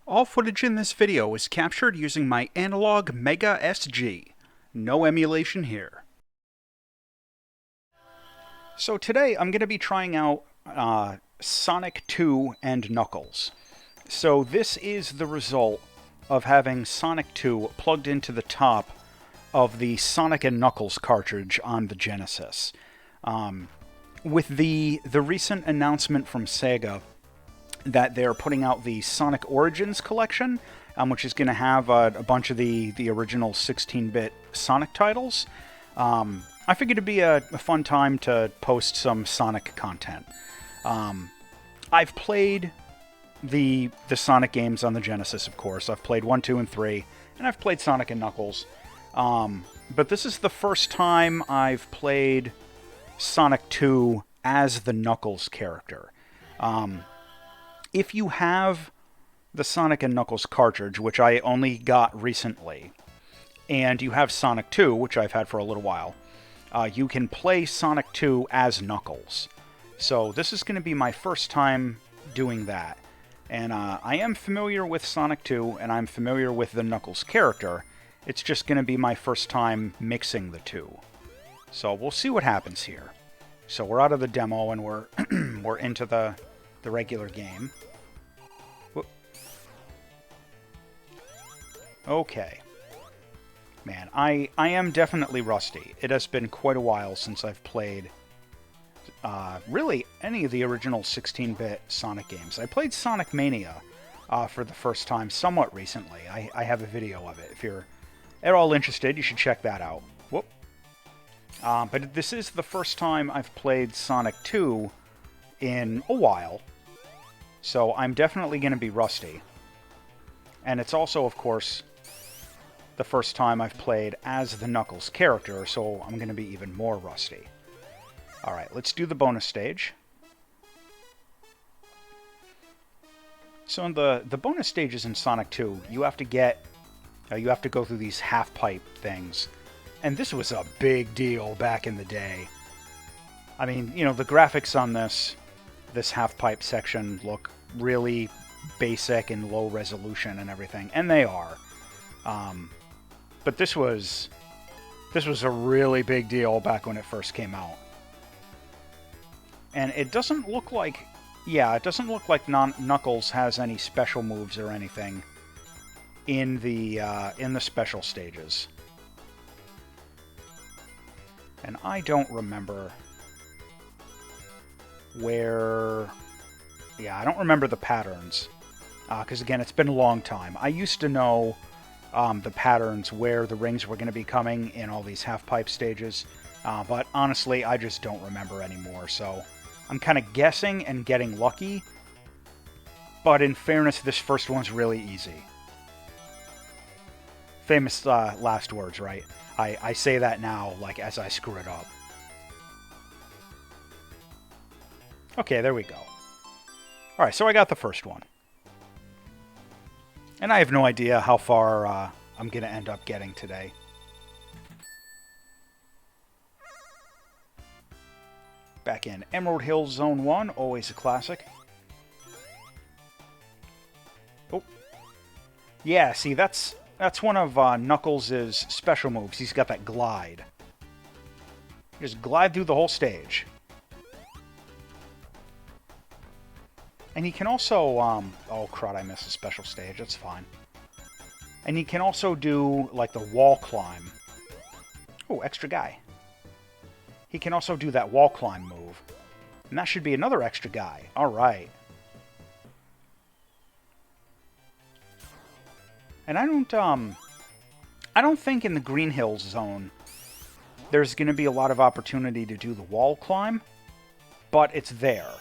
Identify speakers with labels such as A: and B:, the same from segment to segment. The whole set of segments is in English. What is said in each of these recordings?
A: All footage in this video is captured using my analog Mega SG. No emulation here. So today I'm going to be trying out Sonic 2 and Knuckles. So this is the result of having Sonic 2 plugged into the top of the Sonic and Knuckles cartridge on the Genesis. With the recent announcement from Sega that they're putting out the Sonic Origins collection, which is going to have a bunch of the original 16-bit Sonic titles. I figured it'd be a fun time to post some Sonic content. I've played the Sonic games on the Genesis, of course. I've played 1, 2, and 3, and I've played Sonic and Knuckles. But this is the first time I've played Sonic 2 as the Knuckles character. If you have the Sonic and Knuckles cartridge, which I only got recently, and you have Sonic 2, which I've had for a little while, you can play Sonic 2 as Knuckles. So this is going to be my first time doing that. And I am familiar with Sonic 2, and I'm familiar with the Knuckles character. It's just going to be my first time mixing the two. So we'll see what happens here. So we're out of the demo, and we're we're into the regular game. Whoop. Okay. Man, I am definitely rusty. It has been quite a while since I've played really any of the original 16-bit Sonic games. I played Sonic Mania for the first time somewhat recently. I have a video of it. If you're at all interested, you should check that out. Whoop. But this is the first time I've played Sonic 2 in a while, so I'm definitely going to be rusty. And it's also, of course, the first time I've played as the Knuckles character, so I'm going to be even more rusty. Alright, let's do the bonus stage. So in the bonus stages in Sonic 2, you have to go through these half-pipe things. And this was a big deal back in the day. I mean, you know, the graphics on this half-pipe section look really basic and low resolution and everything, and they are. But this was a really big deal back when it first came out. And it doesn't look like, Knuckles has any special moves or anything in the special stages. And I don't remember where... Yeah, I don't remember the patterns. Because, again, it's been a long time. I used to know the patterns where the rings were going to be coming in all these half-pipe stages. But, honestly, I just don't remember anymore. So, I'm kind of guessing and getting lucky. But, in fairness, this first one's really easy. Famous last words, right? I say that now, like, as I screw it up. Okay, there we go. Alright, so I got the first one. And I have no idea how far I'm going to end up getting today. Back in Emerald Hills Zone 1, always a classic. Oh. Yeah, see, that's one of Knuckles' special moves. He's got that glide. Just glide through the whole stage. And he can also, oh crud, I missed a special stage, that's fine. And he can also do, like, the wall climb. Oh, extra guy. He can also do that wall climb move. And that should be another extra guy. Alright. And I don't think in the Green Hills zone there's going to be a lot of opportunity to do the wall climb, but it's there.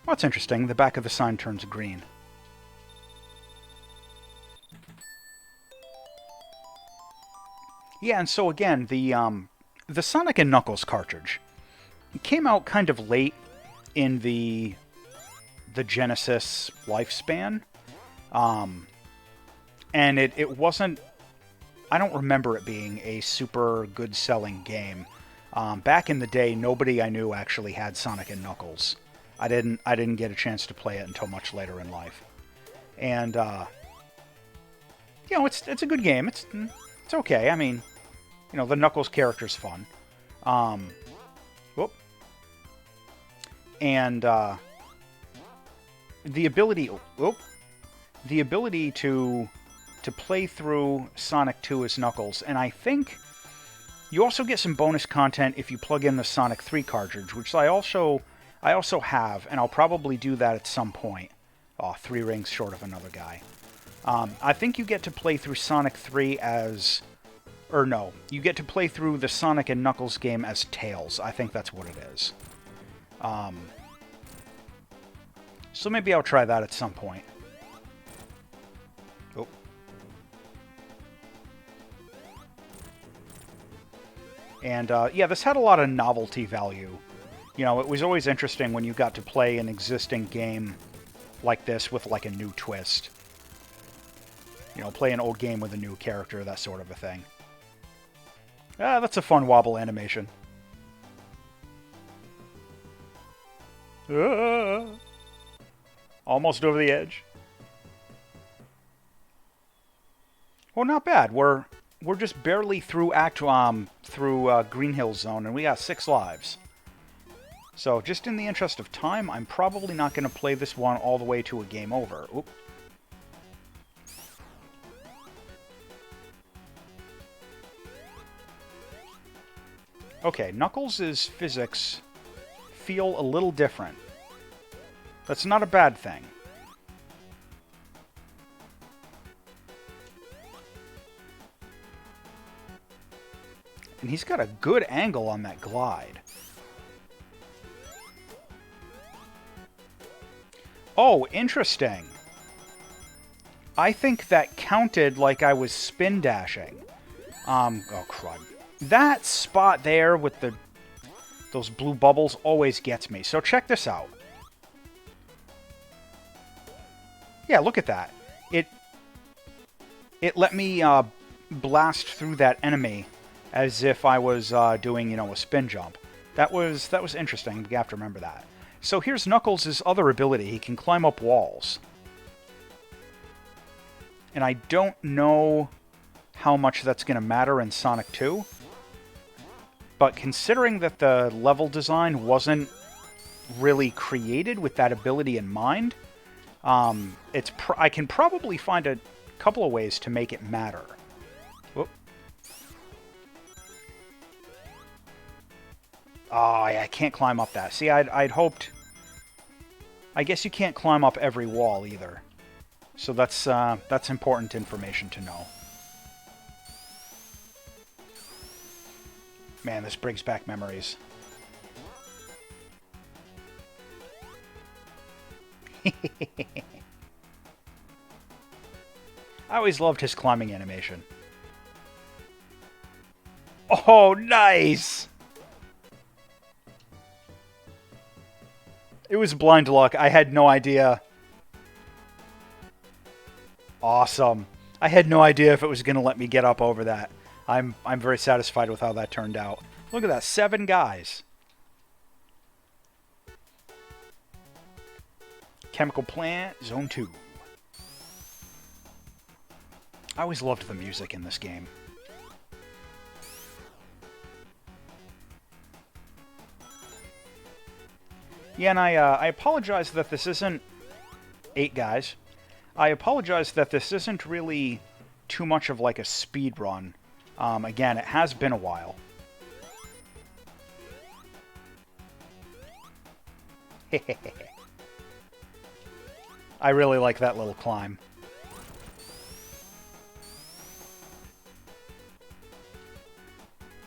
A: Well, that's interesting. The back of the sign turns green. Yeah, and so again, the Sonic and Knuckles cartridge came out kind of late in the Genesis lifespan. And it wasn't... I don't remember it being a super good-selling game. Back in the day, nobody I knew actually had Sonic and Knuckles. I didn't get a chance to play it until much later in life. And you know, it's a good game. It's okay. I mean, you know, the Knuckles character's fun. Whoop. And the ability to play through Sonic 2 as Knuckles, and I think you also get some bonus content if you plug in the Sonic 3 cartridge, which I also have, and I'll probably do that at some point. Oh, 3 rings short of another guy. I think you get to play through Sonic 3 as... Or no, you get to play through the Sonic and Knuckles game as Tails. I think that's what it is. So maybe I'll try that at some point. Oh. And, yeah, this had a lot of novelty value. You know, it was always interesting when you got to play an existing game like this with, like, a new twist. You know, play an old game with a new character, that sort of a thing. Ah, that's a fun wobble animation. Ah, almost over the edge. Well, not bad. We're just barely through Green Hill Zone, and we got 6 lives. So, just in the interest of time, I'm probably not going to play this one all the way to a game over. Oop. Okay, Knuckles' physics feel a little different. That's not a bad thing. And he's got a good angle on that glide. Oh, interesting. I think that counted like I was spin dashing. Oh, crud. That spot there with those blue bubbles always gets me. So check this out. Yeah, look at that. It let me blast through that enemy as if I was doing, you know, a spin jump. That was interesting. You have to remember that. So here's Knuckles' other ability. He can climb up walls. And I don't know how much that's going to matter in Sonic 2. But considering that the level design wasn't really created with that ability in mind, I can probably find a couple of ways to make it matter. Whoop. Oh, yeah, I can't climb up that. See, I'd hoped... I guess you can't climb up every wall, either. So that's important information to know. Man, this brings back memories. I always loved his climbing animation. Oh, nice! It was blind luck. I had no idea. Awesome. I had no idea if it was going to let me get up over that. I'm very satisfied with how that turned out. Look at that, 7 guys. Chemical Plant, Zone 2. I always loved the music in this game. Yeah, and I apologize that this isn't 8 guys. I apologize that this isn't really too much of like a speed run. Again, it has been a while. I really like that little climb.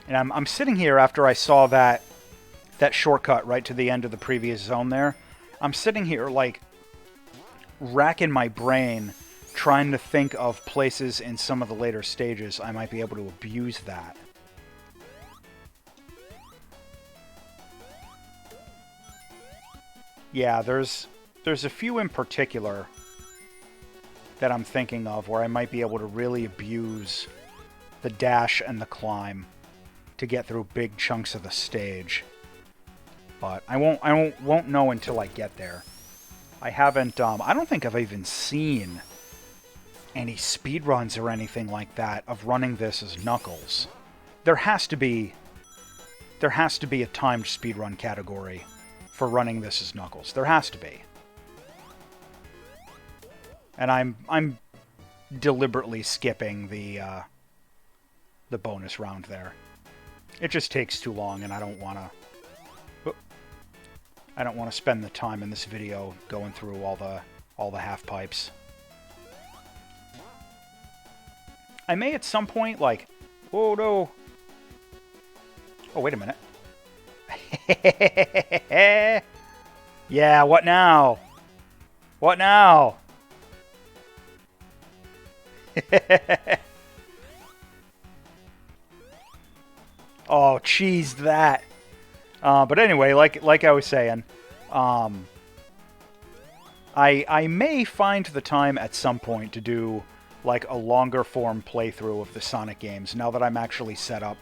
A: And I'm sitting here after I saw that shortcut right to the end of the previous zone there. I'm sitting here, like, racking my brain, trying to think of places in some of the later stages I might be able to abuse that. Yeah, there's a few in particular that I'm thinking of where I might be able to really abuse the dash and the climb to get through big chunks of the stage. But I won't know until I get there. I haven't, I don't think I've even seen any speedruns or anything like that of running this as Knuckles. There has to be a timed speedrun category for running this as Knuckles. There has to be. And I'm deliberately skipping the bonus round there. It just takes too long, and I don't want to spend the time in this video going through all the half pipes. I may at some point, like, whoa, no. Oh, wait a minute. Yeah, what now? What now? Oh, cheese that. But anyway, like I was saying, I may find the time at some point to do like a longer form playthrough of the Sonic games now that I'm actually set up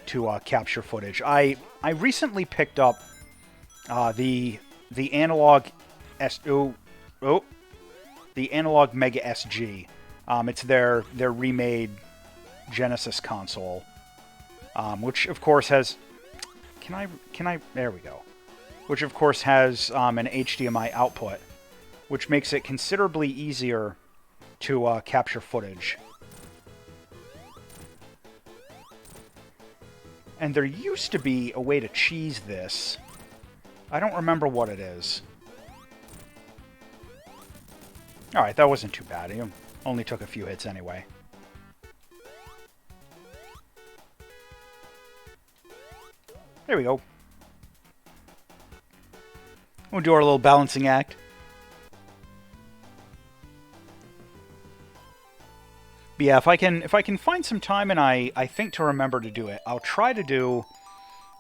A: to capture footage. I recently picked up the analog the analog Mega SG. It's their remade Genesis console, which of course has there we go. Which of course has an HDMI output, which makes it considerably easier to capture footage. And there used to be a way to cheese this. I don't remember what it is. Alright, that wasn't too bad. It only took a few hits anyway. There we go. We'll do our little balancing act. But yeah, if I can find some time, and I think to remember to do it, I'll try to do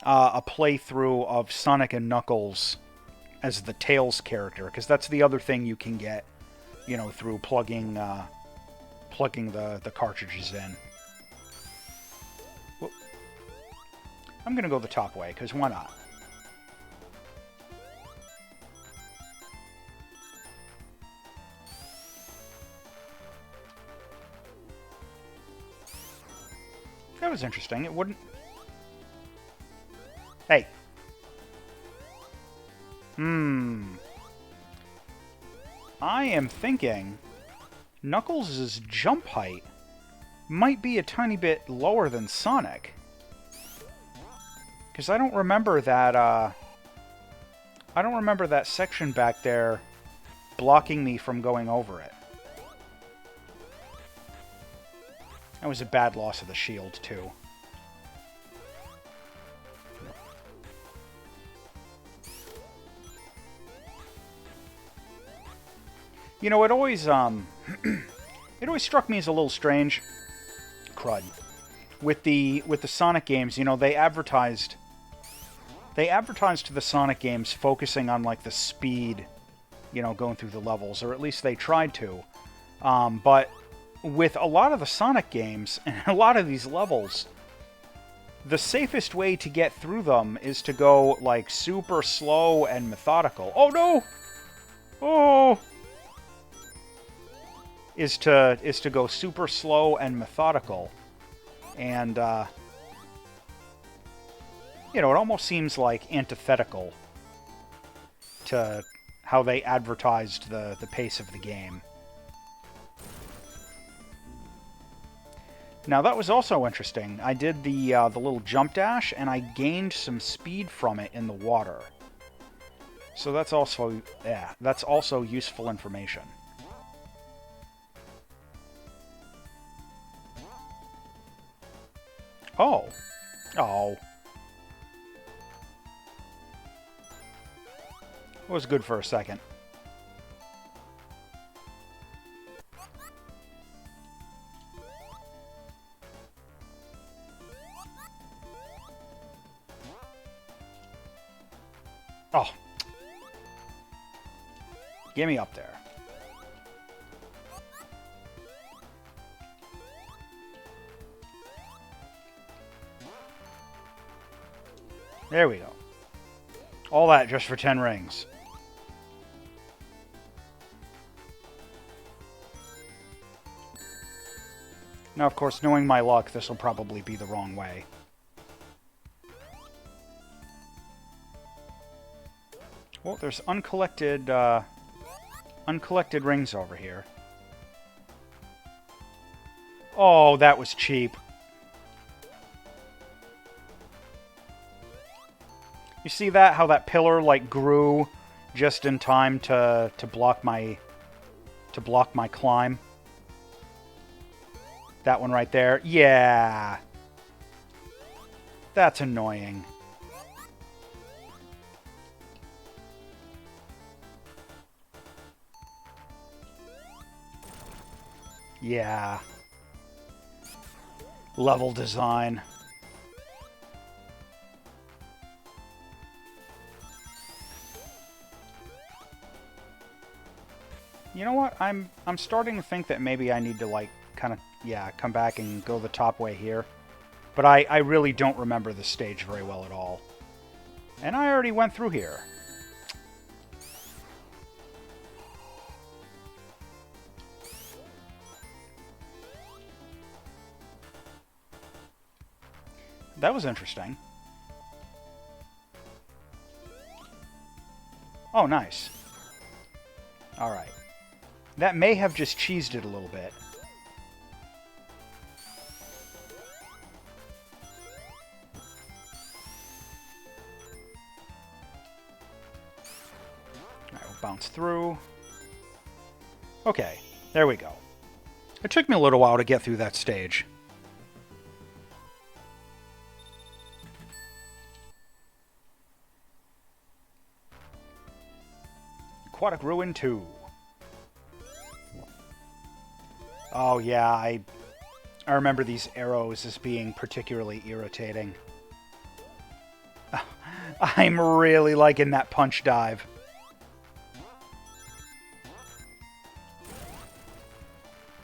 A: a playthrough of Sonic and Knuckles as the Tails character, because that's the other thing you can get, you know, through plugging the cartridges in. Whoop. I'm gonna go the top way, because why not? That was interesting. It wouldn't... Hey. I am thinking Knuckles' jump height might be a tiny bit lower than Sonic. Because I don't remember that, I don't remember that section back there blocking me from going over it. That was a bad loss of the shield, too. You know, it always struck me as a little strange, crud, with the Sonic games. You know, they advertised the Sonic games focusing on like the speed, you know, going through the levels, or at least they tried to. But with a lot of the Sonic games and a lot of these levels, the safest way to get through them is to go like super slow and methodical. Oh no! Oh! Is to go super slow and methodical. And you know, it almost seems like antithetical to how they advertised the pace of the game. Now that was also interesting. I did the little jump dash, and I gained some speed from it in the water. So that's also useful information. Oh. Oh. It was good for a second. Oh. Get me up there. There we go. All that just for 10 rings. Now, of course, knowing my luck, this will probably be the wrong way. Well, there's uncollected rings over here. Oh, that was cheap. You see that? How that pillar, like, grew just in time to block my climb? That one right there. Yeah. That's annoying. Yeah. Level design. You know what? I'm starting to think that maybe I need to, like, kind of, yeah, come back and go the top way here. But I really don't remember the stage very well at all. And I already went through here. That was interesting. Oh, nice. Alright. That may have just cheesed it a little bit. Alright, we'll bounce through. Okay, there we go. It took me a little while to get through that stage. Aquatic Ruin 2. Oh yeah, I remember these arrows as being particularly irritating. I'm really liking that punch dive.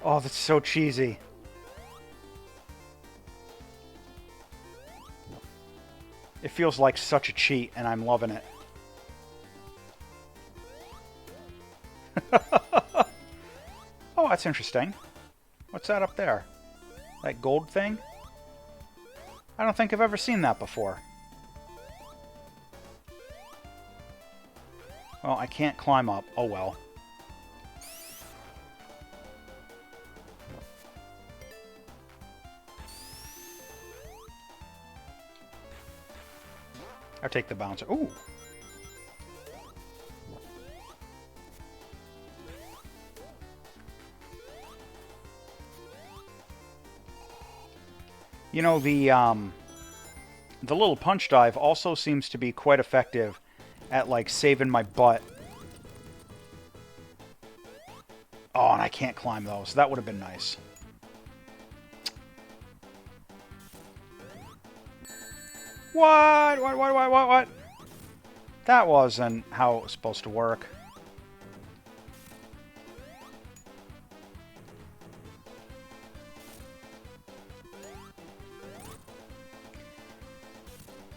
A: Oh, that's so cheesy. It feels like such a cheat, and I'm loving it. Oh, that's interesting. What's that up there? That gold thing? I don't think I've ever seen that before. Well, I can't climb up. Oh well. I'll take the bouncer. Ooh! You know, the little punch dive also seems to be quite effective at, like, saving my butt. Oh, and I can't climb those. That would have been nice. What? That wasn't how it was supposed to work.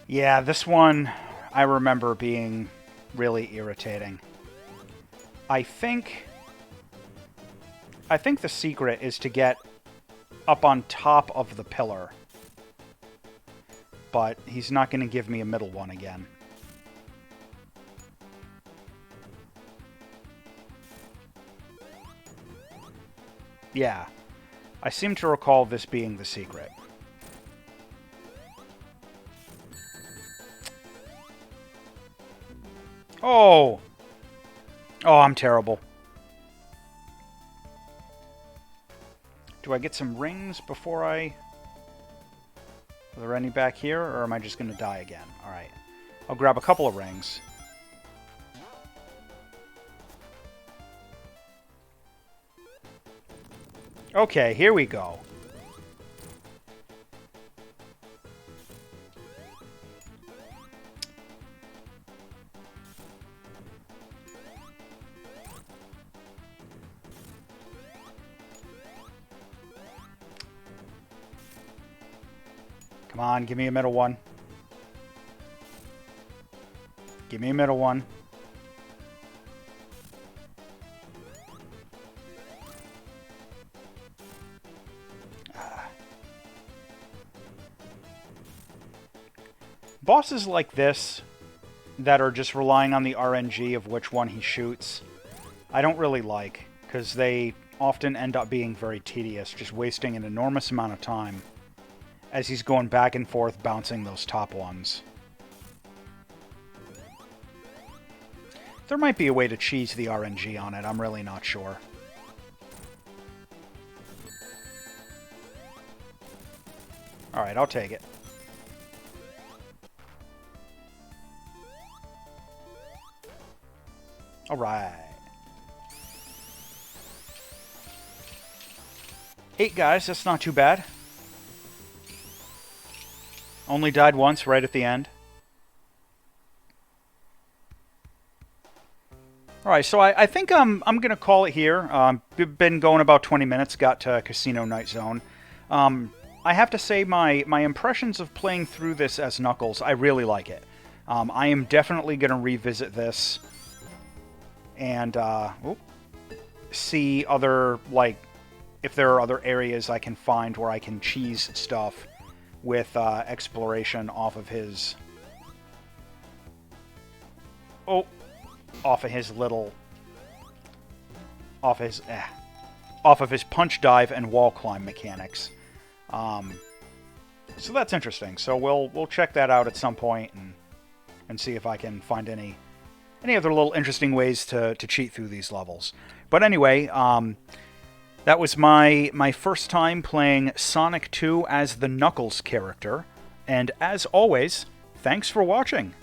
A: Yeah, this one I remember being really irritating. I think the secret is to get up on top of the pillar. But he's not going to give me a middle one again. Yeah, I seem to recall this being the secret. Oh! Oh, I'm terrible. Do I get some rings before I... Are there any back here, or am I just going to die again? Alright. I'll grab a couple of rings. Okay, here we go. Come on, give me a middle one. Give me a middle one. Bosses like this, that are just relying on the RNG of which one he shoots, I don't really like, because they often end up being very tedious, just wasting an enormous amount of time as he's going back and forth bouncing those top ones. There might be a way to cheese the RNG on it, I'm really not sure. Alright, I'll take it. Alright. 8 guys, that's not too bad. Only died once, right at the end. Alright, so I think I'm going to call it here. Been going about 20 minutes, got to Casino Night Zone. I have to say, my impressions of playing through this as Knuckles, I really like it. I am definitely going to revisit this and see other, like, if there are other areas I can find where I can cheese stuff with exploration off of his... off of his little... off of his punch dive and wall climb mechanics. So that's interesting. So we'll check that out at some point and see if I can find any other little interesting ways to cheat through these levels. But anyway, that was my first time playing Sonic 2 as the Knuckles character. And as always, thanks for watching.